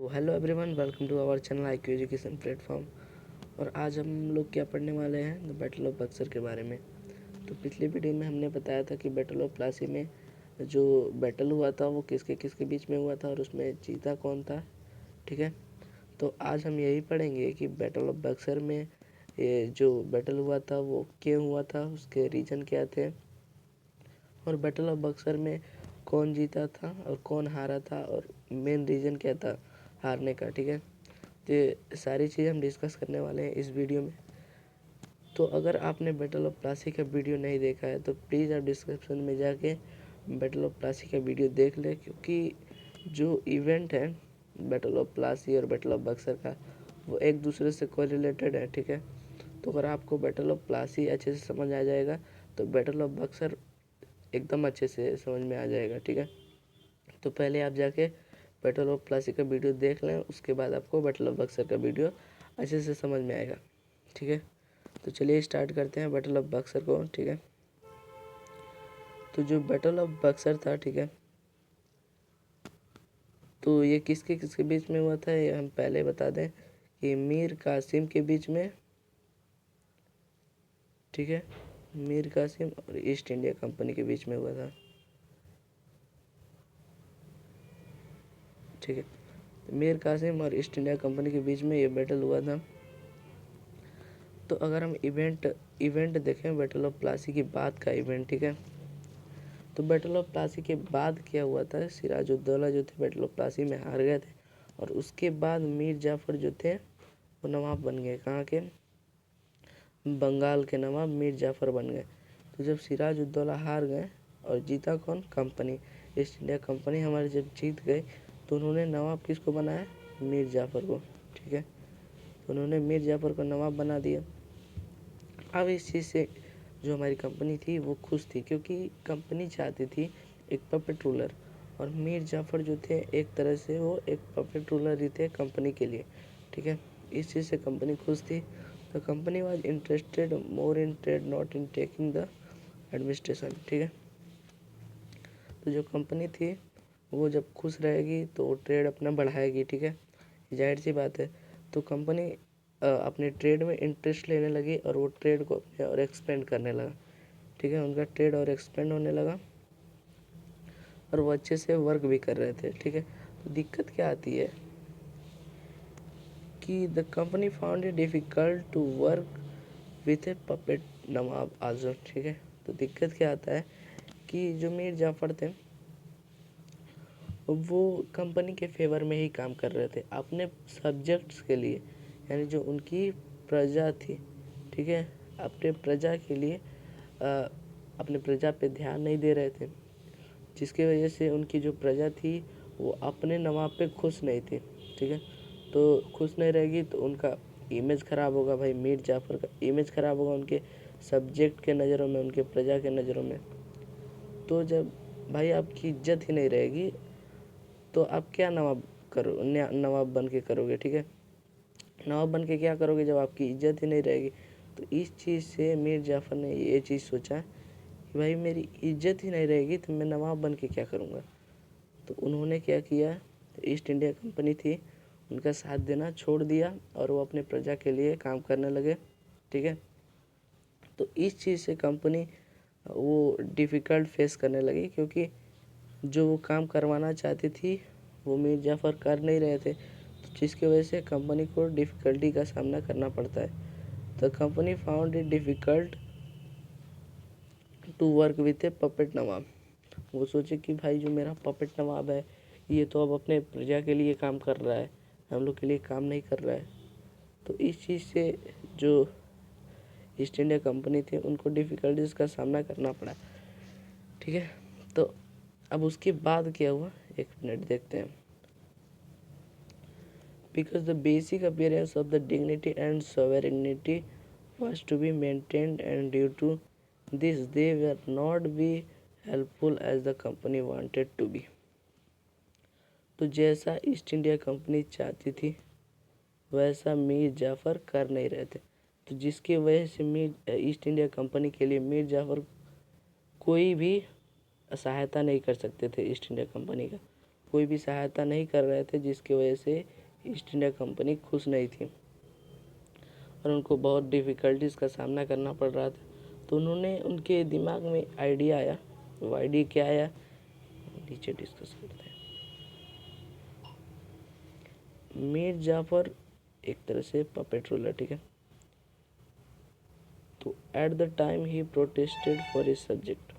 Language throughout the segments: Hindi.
Hello everyone, welcome to our channel IQ education platform. और आज हम लोग क्या पढ़ने वाले हैं, द बैटल ऑफ बक्सर के बारे में। तो पिछले वीडियो में हमने बताया था कि बैटल ऑफ प्लासी में जो बैटल हुआ था वो किसके किसके बीच में हुआ था और उसमें जीता कौन था। ठीक है, तो आज हम यही पढ़ेंगे कि बैटल ऑफ बक्सर में ये जो बैटल हुआ था वो क्यों हुआ था, उसके रीज़न क्या थे, और बैटल ऑफ बक्सर में कौन जीता था और कौन हारा था और मेन रीज़न क्या था हारने का। ठीक है, तो ये सारी चीज़ हम डिस्कस करने वाले हैं इस वीडियो में। तो अगर आपने बैटल ऑफ प्लासी का वीडियो नहीं देखा है तो प्लीज़ आप डिस्क्रिप्शन में जाके बैटल ऑफ प्लासी का वीडियो देख ले, क्योंकि जो इवेंट है बैटल ऑफ प्लासी और बैटल ऑफ बक्सर का वो एक दूसरे से कोरिलेटेड है। ठीक है, तो अगर आपको बैटल ऑफ प्लासी अच्छे से समझ आ जाएगा तो बैटल ऑफ बक्सर एकदम अच्छे से समझ में आ जाएगा। ठीक है, तो पहले आप जाके बैटल ऑफ प्लासी का वीडियो देख लें, उसके बाद आपको बैटल ऑफ बक्सर का वीडियो अच्छे से समझ में आएगा। ठीक है, तो चलिए स्टार्ट करते हैं बैटल ऑफ बक्सर को। ठीक है, तो जो बैटल ऑफ बक्सर था, ठीक है, तो ये किसके किसके बीच में हुआ था ये हम पहले बता दें कि मीर कासिम के बीच में। ठीक है, मीर कासिम और ईस्ट इंडिया कंपनी के बीच में हुआ था। ठीक है, मीर कासिम और ईस्ट इंडिया कंपनी के बीच में ये बैटल हुआ था। तो अगर हम इवेंट देखें बैटल ऑफ प्लासी की बाद का इवेंट, ठीक है, तो बैटल ऑफ प्लासी के बाद क्या हुआ था, सिराजुद्दौला जो थे बैटल ऑफ प्लासी में हार गए थे और उसके बाद मीर जाफ़र जो थे वो नवाब बन गए। कहाँ के? बंगाल के नवाब मीर जाफ़र बन गए। तो जब सिराजुद्दौला हार गए और जीता कौन? कंपनी, ईस्ट इंडिया कंपनी हमारे जब जीत गई तो उन्होंने नवाब किसको बनाया? मीर जाफ़र को। ठीक है, तो उन्होंने मीर जाफ़र को नवाब बना दिया। अब इस चीज़ से जो हमारी कंपनी थी वो खुश थी, क्योंकि कंपनी चाहती थी एक पपेट रूलर, और मीर जाफ़र जो थे एक तरह से वो एक पपेट रूलर ही थे कंपनी के लिए। ठीक है, इस चीज़ से कंपनी खुश थी। तो company was interested more in trade not in taking the administration. ठीक है, तो जो कंपनी थी वो जब खुश रहेगी तो वो ट्रेड अपना बढ़ाएगी। ठीक है, जाहिर सी बात है। तो कंपनी अपने ट्रेड में इंटरेस्ट लेने लगी और वो ट्रेड को अपने और एक्सपेंड करने लगा। ठीक है, उनका ट्रेड और एक्सपेंड होने लगा और वो अच्छे से वर्क भी कर रहे थे। ठीक है, तो दिक्कत क्या आती है कि the company found it difficult to work with A puppet नवाब आजम। ठीक है, तो दिक्कत क्या आता है कि जो मीर जाफ़र थे वो कंपनी के फेवर में ही काम कर रहे थे अपने सब्जेक्ट्स के लिए, यानी जो उनकी प्रजा थी। ठीक है, अपने प्रजा के लिए अपने प्रजा पे ध्यान नहीं दे रहे थे, जिसकी वजह से उनकी जो प्रजा थी वो अपने नवाब पे खुश नहीं थी। ठीक है, तो खुश नहीं रहेगी तो उनका इमेज ख़राब होगा, भाई मीर जाफ़र का इमेज ख़राब होगा उनके सब्जेक्ट के नज़रों में, उनके प्रजा के नज़रों में। तो जब भाई आपकी इज्जत ही नहीं रहेगी तो आप क्या नवाब बन के करोगे। ठीक है, नवाब बन के क्या करोगे जब आपकी इज्जत ही नहीं रहेगी। तो इस चीज़ से मीर जाफ़र ने ये चीज़ सोचा कि भाई मेरी इज्जत ही नहीं रहेगी तो मैं नवाब बन के क्या करूँगा। तो उन्होंने क्या किया, ईस्ट इंडिया कंपनी थी उनका साथ देना छोड़ दिया और वो अपने प्रजा के लिए काम करने लगे। ठीक है, तो इस चीज़ से कंपनी वो डिफ़िकल्ट फेस करने लगी, क्योंकि जो वो काम करवाना चाहती थी वो मीर जाफ़र कर नहीं रहे थे, तो जिसकी वजह से कंपनी को डिफ़िकल्टी का सामना करना पड़ता है। तो company found it difficult to work with A puppet नवाब। वो सोचे कि भाई जो मेरा पपेट नवाब है ये तो अब अपने प्रजा के लिए काम कर रहा है, हम लोग के लिए काम नहीं कर रहा है। तो इस चीज़ से जो ईस्ट इंडिया कंपनी थी उनको डिफ़िकल्टीज का सामना करना पड़ा। ठीक है, तो अब उसके बाद क्या हुआ, एक मिनट देखते हैं। Because the basic appearance of the dignity and sovereignty was to be maintained, and due to this they were not be helpful as the company wanted to be। तो जैसा ईस्ट इंडिया कंपनी चाहती थी वैसा मीर जाफ़र कर नहीं रहे थे, तो जिसकी वजह से ईस्ट इंडिया कंपनी के लिए मीर जाफ़र कोई भी सहायता नहीं कर सकते थे ईस्ट इंडिया कंपनी का। कोई भी सहायता नहीं कर रहे थे, जिसकी वजह से ईस्ट इंडिया कंपनी खुश नहीं थी और उनको बहुत डिफ़िकल्टीज़ का सामना करना पड़ रहा था। तो उन्होंने उनके दिमाग में आइडिया आया। वो आइडिया क्या आया, नीचे डिस्कस करते हैं। मीर जाफ़र एक तरह से पपेट रूलर, ठीक है। तो at the time he protested for his subject.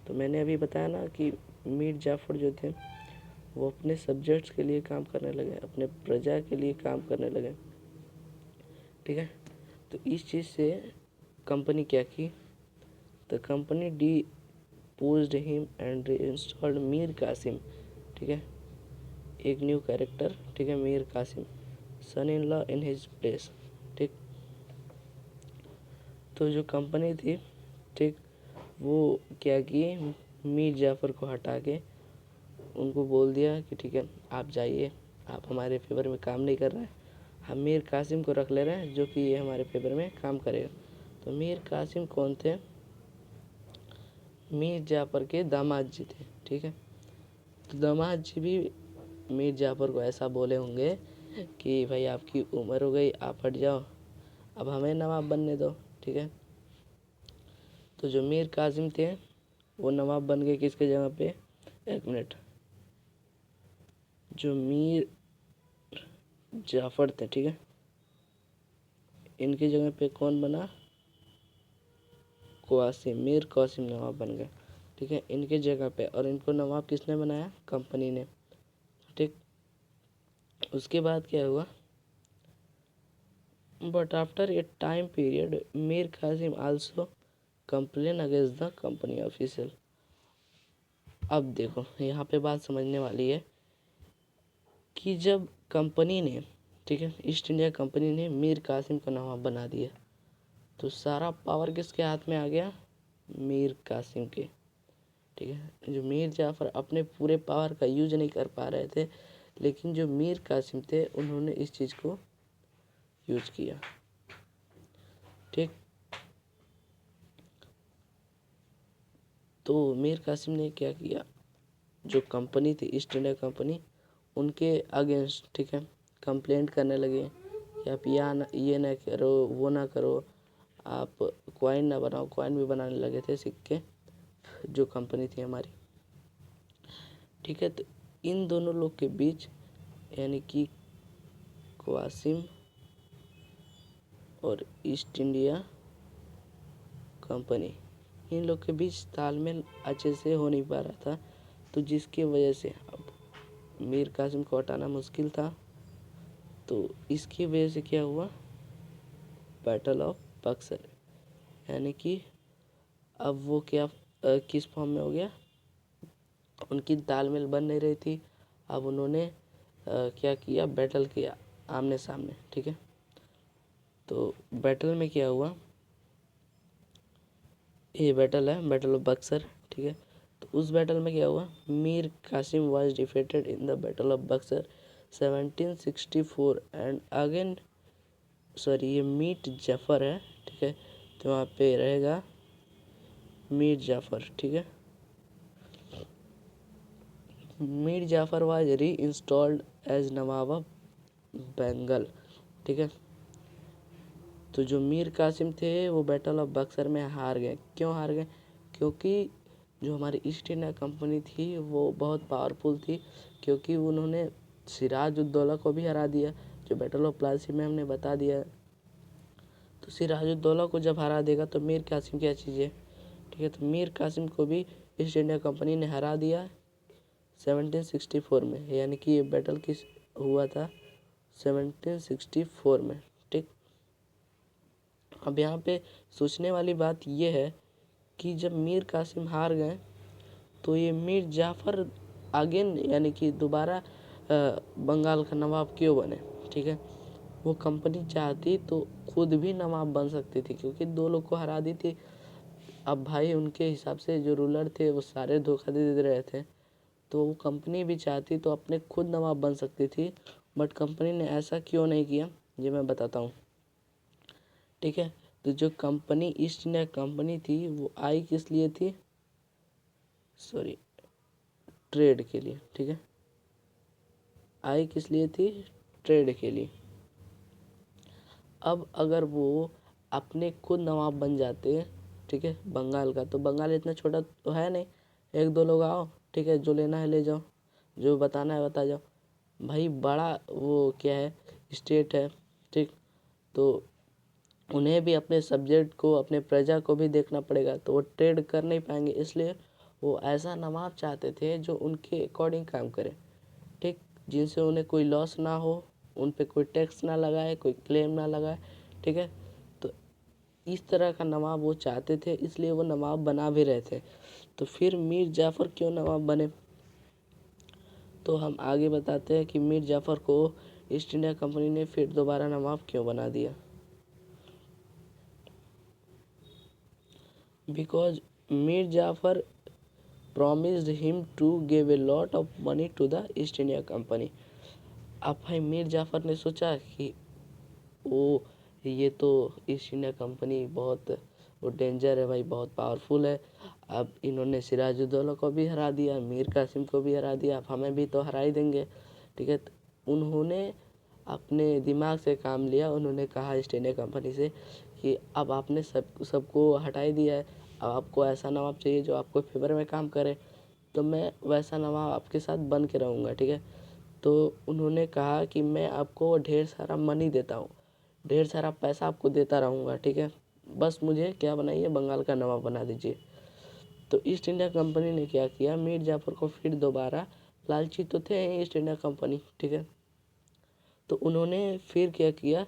तो मैंने अभी बताया ना कि मीर जाफ़र जो थे वो अपने सब्जेक्ट्स के लिए काम करने लगे, अपने प्रजा के लिए काम करने लगे, ठीक है। तो इस चीज़ से कंपनी क्या की, the company deposed him and installed Mir Qasim, ठीक है, एक न्यू कैरेक्टर, ठीक है, मीर कासिम सन in law in his place, ठीक। तो जो कंपनी थी, ठीक, वो क्या की, मीर जाफ़र को हटा के उनको बोल दिया कि ठीक है आप जाइए, आप हमारे फेवर में काम नहीं कर रहे हैं, हम मीर कासिम को रख ले रहे हैं जो कि ये हमारे फेवर में काम करेगा। तो मीर कासिम कौन थे, मीर जाफ़र के दामाद जी थे, ठीक है। तो दामाद जी भी मीर जाफ़र को ऐसा बोले होंगे कि भाई आपकी उम्र हो गई, आप हट जाओ, अब हमें नवाब बनने दो, ठीक है। तो जो मीर कासिम थे वो नवाब बन गए किसके जगह पे, एक मिनट, जो मीर जाफ़र थे, ठीक है, इनकी जगह पे कौन बना, क़ासिम, मीर क़ासिम नवाब बन गए, ठीक है, इनके जगह पे। और इनको नवाब किसने बनाया, कंपनी ने, ठीक। उसके बाद क्या हुआ, but after a time period Mir Qasim also complain against the company official. अब देखो यहाँ पे बात समझने वाली है कि जब कंपनी ने, ठीक है, ईस्ट इंडिया कंपनी ने मीर कासिम को नवाब बना दिया, तो सारा पावर किसके हाथ में आ गया, मीर कासिम के, ठीक है। जो मीर जाफ़र अपने पूरे पावर का यूज नहीं कर पा रहे थे, लेकिन जो मीर कासिम थे उन्होंने इस चीज़ को यूज किया, ठीक। तो मीर कासिम ने क्या किया, जो कंपनी थी ईस्ट इंडिया कंपनी, उनके अगेंस्ट, ठीक है, कंप्लेंट करने लगे कि आप ये ना करो, वो ना करो, आप कॉइन ना बनाओ। कॉइन भी बनाने लगे थे, सिक्के, जो कंपनी थी हमारी, ठीक है। तो इन दोनों लोग के बीच, यानी कि क़ासिम और ईस्ट इंडिया कंपनी, इन लोग के बीच तालमेल अच्छे से हो नहीं पा रहा था। तो जिसकी वजह से अब मीर कासिम को हटाना मुश्किल था। तो इसकी वजह से क्या हुआ, बैटल ऑफ बक्सर, यानी कि अब वो क्या किस फॉर्म में हो गया, उनकी तालमेल बन नहीं रही थी। अब उन्होंने क्या किया, बैटल किया आमने सामने, ठीक है। तो बैटल में क्या हुआ, ये बैटल है बैटल ऑफ बक्सर, ठीक है। तो उस बैटल में क्या हुआ, Mir Qasim was defeated in the battle of Buxar 1764 and again, sorry ये मीर जाफ़र है, ठीक है। तो वहाँ पे रहेगा मीर जाफ़र, ठीक है। मीर जाफ़र वाज री installed as Nawab of Bengal, ठीक है। तो जो मीर कासिम थे वो बैटल ऑफ बक्सर में हार गए। क्यों हार गए, क्योंकि जो हमारी ईस्ट इंडिया कंपनी थी वो बहुत पावरफुल थी, क्योंकि उन्होंने सिराज उद दौला को भी हरा दिया, जो बैटल ऑफ प्लासी में हमने बता दिया। तो सिराज उद दौला को जब हरा देगा तो मीर कासिम क्या चीज़ है, ठीक है। तो मीर कासिम को भी ईस्ट इंडिया कंपनी ने हरा दिया 1764 में, यानी कि ये बैटल किस हुआ था, 1764 में, ठीक। अब यहाँ पे सोचने वाली बात ये है कि जब मीर कासिम हार गए तो ये मीर जाफ़र अगेन, यानी कि दोबारा बंगाल का नवाब क्यों बने, ठीक है। वो कंपनी चाहती तो खुद भी नवाब बन सकती थी, क्योंकि दो लोग को हरा दी थी। अब भाई उनके हिसाब से जो रूलर थे वो सारे धोखा दे रहे थे, तो वो कंपनी भी चाहती तो अपने खुद नवाब बन सकती थी। बट कंपनी ने ऐसा क्यों नहीं किया, ये मैं बताता हूँ, ठीक है। तो जो कंपनी ईस्ट इंडिया कंपनी थी वो आई किस लिए थी, सॉरी, ट्रेड के लिए, ठीक है। आई किस लिए थी? ट्रेड के लिए। अब अगर वो अपने खुद नवाब बन जाते, ठीक है, बंगाल का, तो बंगाल इतना छोटा तो है नहीं, एक दो लोग आओ, ठीक है, जो लेना है ले जाओ, जो बताना है बता जाओ। भाई बड़ा वो क्या है, स्टेट है, ठीक, तो उन्हें भी अपने सब्जेक्ट को, अपने प्रजा को भी देखना पड़ेगा, तो वो ट्रेड कर नहीं पाएंगे, इसलिए वो ऐसा नवाब चाहते थे जो उनके अकॉर्डिंग काम करे, ठीक, जिनसे उन्हें कोई लॉस ना हो, उन पे कोई टैक्स ना लगाए, कोई क्लेम ना लगाए, ठीक है। तो इस तरह का नवाब वो चाहते थे, इसलिए वो नवाब बना भी रहे थे। तो फिर मीर जाफ़र क्यों नवाब बने? तो हम आगे बताते हैं कि मीर जाफ़र को ईस्ट इंडिया कंपनी ने फिर दोबारा नवाब क्यों बना दिया। Because Mir Jafar promised him to give a lot of money to the east India company. अब भाई मीर जाफ़र ने सोचा कि वो ये तो ईस्ट इंडिया कंपनी बहुत वो डेंजर है भाई, बहुत पावरफुल है। अब इन्होंने सिराजुद्दौला को भी हरा दिया, मीर कासिम को भी हरा दिया, अब हमें भी तो हरा ही देंगे, ठीक है। तो उन्होंने अपने दिमाग से काम लिया, उन्होंने कहा ईस्ट इंडिया कंपनी से कि अब आपने सबको हटा ही दिया है, अब आपको ऐसा नवाब चाहिए जो आपको फेवर में काम करे, तो मैं वैसा नवाब आपके साथ बन के रहूँगा, ठीक है। तो उन्होंने कहा कि मैं आपको ढेर सारा मनी देता हूँ, ढेर सारा पैसा आपको देता रहूँगा, ठीक है, बस मुझे क्या बनाइए, बंगाल का नवाब बना दीजिए। तो ईस्ट इंडिया कंपनी ने क्या किया, मीर जाफ़र को फिर दोबारा, लालची तो थे ईस्ट इंडिया कंपनी, ठीक है, तो उन्होंने फिर क्या किया,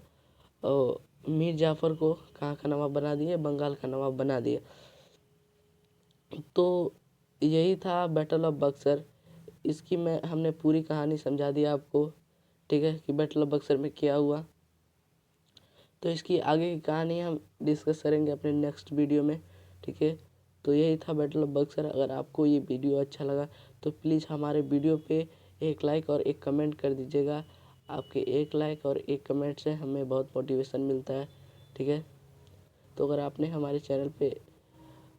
मीर जाफ़र को कहाँ का नवाब बना दिए, बंगाल का नवाब बना दिया। तो यही था बैटल ऑफ बक्सर। इसकी हमने पूरी कहानी समझा दी आपको, ठीक है, कि बैटल ऑफ बक्सर में क्या हुआ। तो इसकी आगे की कहानी हम डिस्कस करेंगे अपने नेक्स्ट वीडियो में, ठीक है। तो यही था बैटल ऑफ बक्सर। अगर आपको ये वीडियो अच्छा लगा तो प्लीज़ हमारे वीडियो पे एक लाइक और एक कमेंट कर दीजिएगा। आपके एक लाइक और एक कमेंट से हमें बहुत मोटिवेशन मिलता है, ठीक है। तो अगर आपने हमारे चैनल पे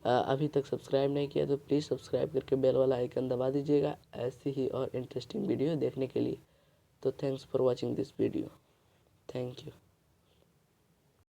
अभी तक सब्सक्राइब नहीं किया तो प्लीज़ सब्सक्राइब करके बेल वाला आइकन दबा दीजिएगा, ऐसी ही और इंटरेस्टिंग वीडियो देखने के लिए। तो thanks for watching this video, thank you.